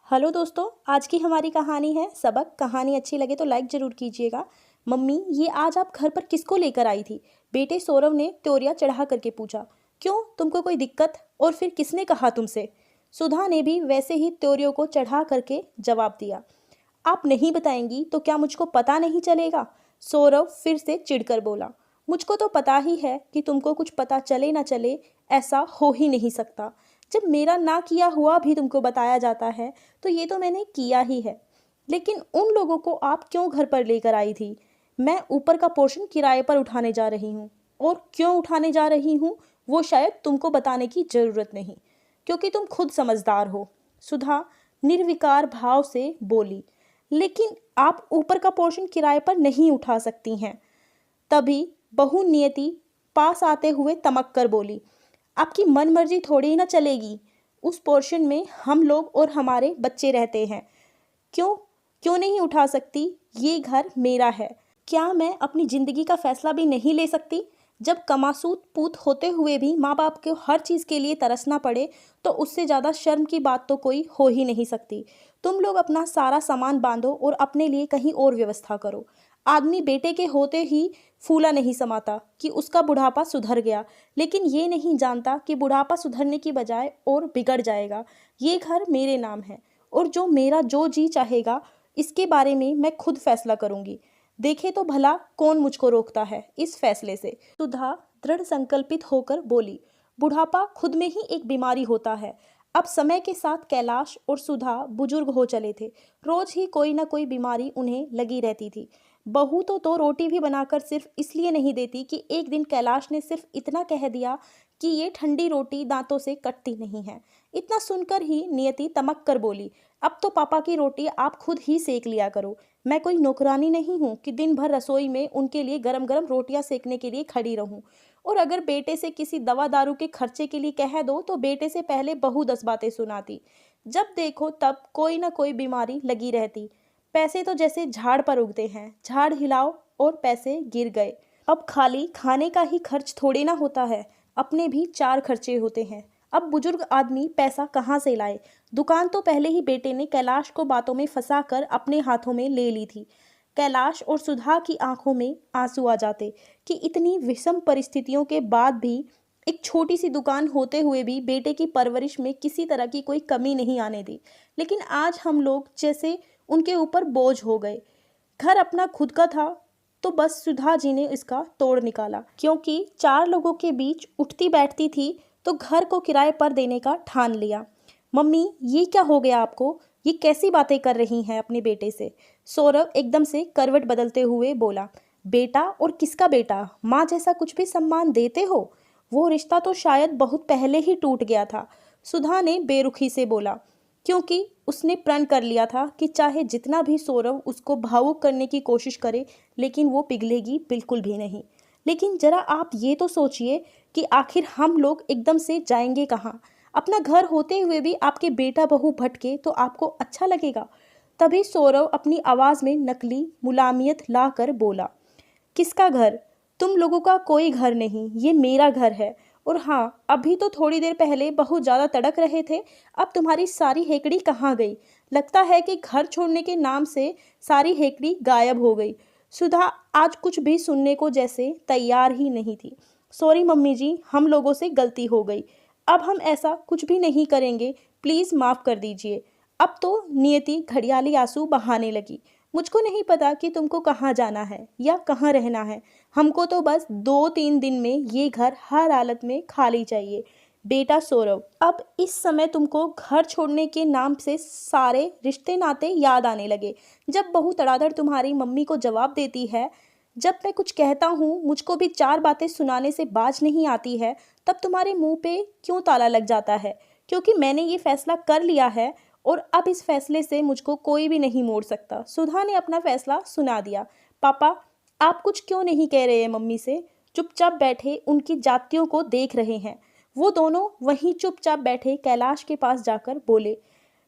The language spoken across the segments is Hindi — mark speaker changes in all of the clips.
Speaker 1: हेलो दोस्तों, आज की हमारी कहानी है सबक। कहानी अच्छी लगे तो लाइक ज़रूर कीजिएगा। मम्मी, ये आज आप घर पर किसको लेकर आई थी? बेटे सौरव ने त्योरिया चढ़ा करके पूछा। क्यों, तुमको कोई दिक्कत? और फिर किसने कहा तुमसे? सुधा ने भी वैसे ही त्योरियों को चढ़ा करके जवाब दिया। आप नहीं बताएंगी तो क्या मुझको पता नहीं चलेगा? सौरव फिर से चिढ़कर बोला। मुझको तो पता ही है कि तुमको कुछ पता चले ना चले, ऐसा हो ही नहीं सकता। जब मेरा ना किया हुआ भी तुमको बताया जाता है तो ये तो मैंने किया ही है। लेकिन उन लोगों को आप क्यों घर पर लेकर आई थी? मैं ऊपर का पोर्शन किराए पर उठाने जा रही हूँ। और क्यों उठाने जा रही हूँ वो शायद तुमको बताने की ज़रूरत नहीं, क्योंकि तुम खुद समझदार हो। सुधा निर्विकार भाव से बोली। लेकिन आप ऊपर का पोर्शन किराए पर नहीं उठा सकती हैं। तभी बहू नियति पास आते हुए तमक कर बोली। आपकी मन मर्जी थोड़ी ही ना चलेगी। उस पोर्शन में हम लोग और हमारे बच्चे रहते हैं। क्यों क्यों नहीं उठा सकती? ये घर मेरा है। क्या मैं अपनी ज़िंदगी का फैसला भी नहीं ले सकती? जब कमासूत पूत होते हुए भी माँ बाप को हर चीज़ के लिए तरसना पड़े तो उससे ज़्यादा शर्म की बात तो कोई हो ही नहीं सकती। तुम लोग अपना सारा सामान बांधो और अपने लिए कहीं और व्यवस्था करो। आदमी बेटे के होते ही फूला नहीं समाता कि उसका बुढ़ापा सुधर गया, लेकिन ये नहीं जानता कि बुढ़ापा सुधरने की बजाय और बिगड़ जाएगा। ये घर मेरे नाम है और जो मेरा जो जी चाहेगा इसके बारे में मैं खुद फैसला करूंगी। देखे तो भला कौन मुझको रोकता है इस फैसले से। सुधा दृढ़ संकल्पित होकर बोली। बुढ़ापा खुद में ही एक बीमारी होता है। अब समय के साथ कैलाश और सुधा बुजुर्ग हो चले थे। रोज ही कोई ना कोई बीमारी उन्हें लगी रहती थी। बहू तो दो रोटी भी बनाकर सिर्फ इसलिए नहीं देती कि एक दिन कैलाश ने सिर्फ इतना कह दिया कि ये ठंडी रोटी दांतों से कटती नहीं है। इतना सुनकर ही नियति तमक कर बोली। अब तो पापा की रोटी आप खुद ही सेक लिया करो। मैं कोई नौकरानी नहीं हूँ कि दिन भर रसोई में उनके लिए गरम गरम रोटियां सेकने के लिए खड़ी रहूं। और अगर बेटे से किसी दवा दारू के खर्चे के लिए कह दो तो बेटे से पहले बहू 10 बातें सुनाती। जब देखो तब कोई ना कोई बीमारी लगी रहती। पैसे तो जैसे झाड़ पर उगते हैं, झाड़ हिलाओ और पैसे गिर गए। अब खाली खाने का ही खर्च थोड़ी ना होता है, अपने भी 4 खर्चे होते हैं। अब बुजुर्ग आदमी पैसा कहाँ से लाए? दुकान तो पहले ही बेटे ने कैलाश को बातों में फंसा कर अपने हाथों में ले ली थी। कैलाश और सुधा की आंखों में आंसू आ जाते कि इतनी विषम परिस्थितियों के बाद भी एक छोटी सी दुकान होते हुए भी बेटे की परवरिश में किसी तरह की कोई कमी नहीं आने दी। लेकिन आज हम लोग जैसे उनके ऊपर बोझ हो गए। घर अपना खुद का था तो बस सुधा जी ने इसका तोड़ निकाला, क्योंकि 4 लोगों के बीच उठती बैठती थी तो घर को किराए पर देने का ठान लिया। मम्मी, ये क्या हो गया आपको? ये कैसी बातें कर रही हैं अपने बेटे से? सौरव एकदम से करवट बदलते हुए बोला। बेटा और किसका बेटा? माँ जैसा कुछ भी सम्मान देते हो? वो रिश्ता तो शायद बहुत पहले ही टूट गया था। सुधा ने बेरुखी से बोला, क्योंकि उसने प्रण कर लिया था कि चाहे जितना भी सौरव उसको भावुक करने की कोशिश करे लेकिन वो पिघलेगी बिल्कुल भी नहीं। लेकिन जरा आप ये तो सोचिए कि आखिर हम लोग एकदम से जाएंगे कहाँ? अपना घर होते हुए भी आपके बेटा बहू भटके तो आपको अच्छा लगेगा? तभी सौरव अपनी आवाज़ में नकली मुलायमियत ला कर बोला। किसका घर? तुम लोगों का कोई घर नहीं, ये मेरा घर है। और हाँ, अभी तो थोड़ी देर पहले बहुत ज़्यादा तड़क रहे थे। अब तुम्हारी सारी हेकड़ी कहाँ गई? लगता है कि घर छोड़ने के नाम से सारी हेकड़ी गायब हो गई। सुधा आज कुछ भी सुनने को जैसे तैयार ही नहीं थी। सॉरी मम्मी जी, हम लोगों से गलती हो गई। अब हम ऐसा कुछ भी नहीं करेंगे, प्लीज़ माफ़ कर दीजिए। अब तो नियति घड़ियाली आंसू बहाने लगी। मुझको नहीं पता कि तुमको कहाँ जाना है या कहाँ रहना है। हमको तो बस 2-3 दिन में ये घर हर हालत में खाली चाहिए। बेटा सौरव, अब इस समय तुमको घर छोड़ने के नाम से सारे रिश्ते नाते याद आने लगे। जब बहू तड़ातड़ तुम्हारी मम्मी को जवाब देती है, जब मैं कुछ कहता हूँ मुझको भी 4 बातें सुनाने से बाज नहीं आती है, तब तुम्हारे मुंह पे क्यों ताला लग जाता है? क्योंकि मैंने ये फैसला कर लिया है और अब इस फैसले से मुझको कोई भी नहीं मोड़ सकता। सुधा ने अपना फैसला सुना दिया। पापा, आप कुछ क्यों नहीं कह रहे हैं मम्मी से? चुपचाप बैठे उनकी जातियों को देख रहे हैं। वो दोनों वहीं चुपचाप बैठे कैलाश के पास जाकर बोले।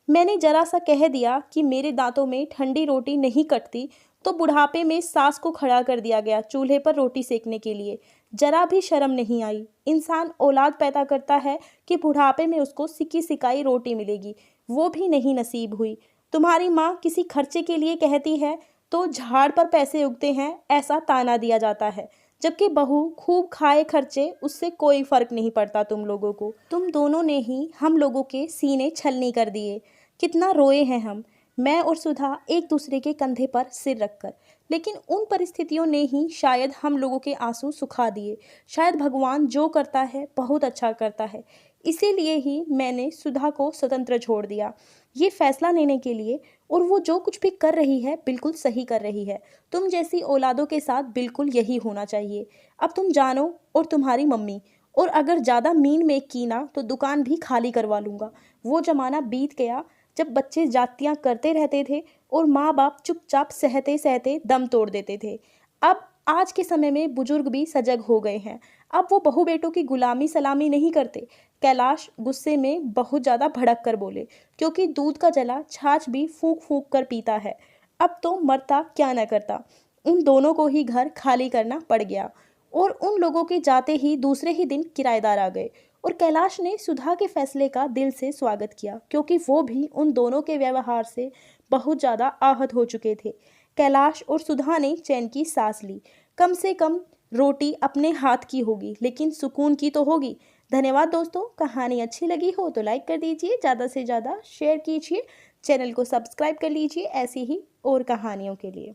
Speaker 1: मैंने जरा सा कह दिया कि मेरे दांतों में ठंडी रोटी नहीं कटती तो बुढ़ापे में सास को खड़ा कर दिया गया चूल्हे पर रोटी सेकने के लिए। जरा भी शर्म नहीं आई। इंसान औलाद पैदा करता है कि बुढ़ापे में उसको सिकी सिकाई रोटी मिलेगी। वो भी नहीं नसीब हुई। तुम्हारी माँ किसी खर्चे के लिए कहती है तो झाड़ पर पैसे उगते हैं, ऐसा ताना दिया जाता है। जबकि बहू खूब खाए खर्चे, उससे कोई फर्क नहीं पड़ता तुम लोगों को। तुम दोनों ने ही हम लोगों के सीने छलनी कर दिए। कितना रोए हैं हम, मैं और सुधा एक दूसरे के कंधे पर सिर रखकर। लेकिन उन परिस्थितियों ने ही शायद हम लोगों के आंसू सुखा दिए। शायद भगवान जो करता है बहुत अच्छा करता है। इसीलिए ही मैंने सुधा को स्वतंत्र छोड़ दिया, ये फैसला लेने के लिए। और वो जो कुछ भी कर रही है बिल्कुल सही कर रही है। तुम जैसी औलादों के साथ बिल्कुल यही होना चाहिए। अब तुम जानो और तुम्हारी मम्मी। और अगर ज़्यादा मीन मेक की ना तो दुकान भी खाली करवा लूँगा। वो ज़माना बीत गया जब बच्चे जातियाँ करते रहते थे और माँ बाप चुपचाप सहते सहते दम तोड़ देते थे। अब आज के समय में बुजुर्ग भी सजग हो गए हैं। अब वो बहू बेटों की गुलामी सलामी नहीं करते। कैलाश गुस्से में बहुत ज़्यादा भड़क कर बोले, क्योंकि दूध का जला छाछ भी फूंक फूंक कर पीता है। अब तो मरता क्या न करता। उन दोनों को ही घर खाली करना पड़ गया। और उन लोगों के जाते ही दूसरे ही दिन किराएदार आ गए। और कैलाश ने सुधा के फैसले का दिल से स्वागत किया, क्योंकि वो भी उन दोनों के व्यवहार से बहुत ज़्यादा आहत हो चुके थे। कैलाश और सुधा ने चैन की सांस ली। कम से कम रोटी अपने हाथ की होगी, लेकिन सुकून की तो होगी। धन्यवाद दोस्तों। कहानी अच्छी लगी हो तो लाइक कर दीजिए, ज़्यादा से ज़्यादा शेयर कीजिए, चैनल को सब्सक्राइब कर लीजिए ऐसी ही और कहानियों के लिए।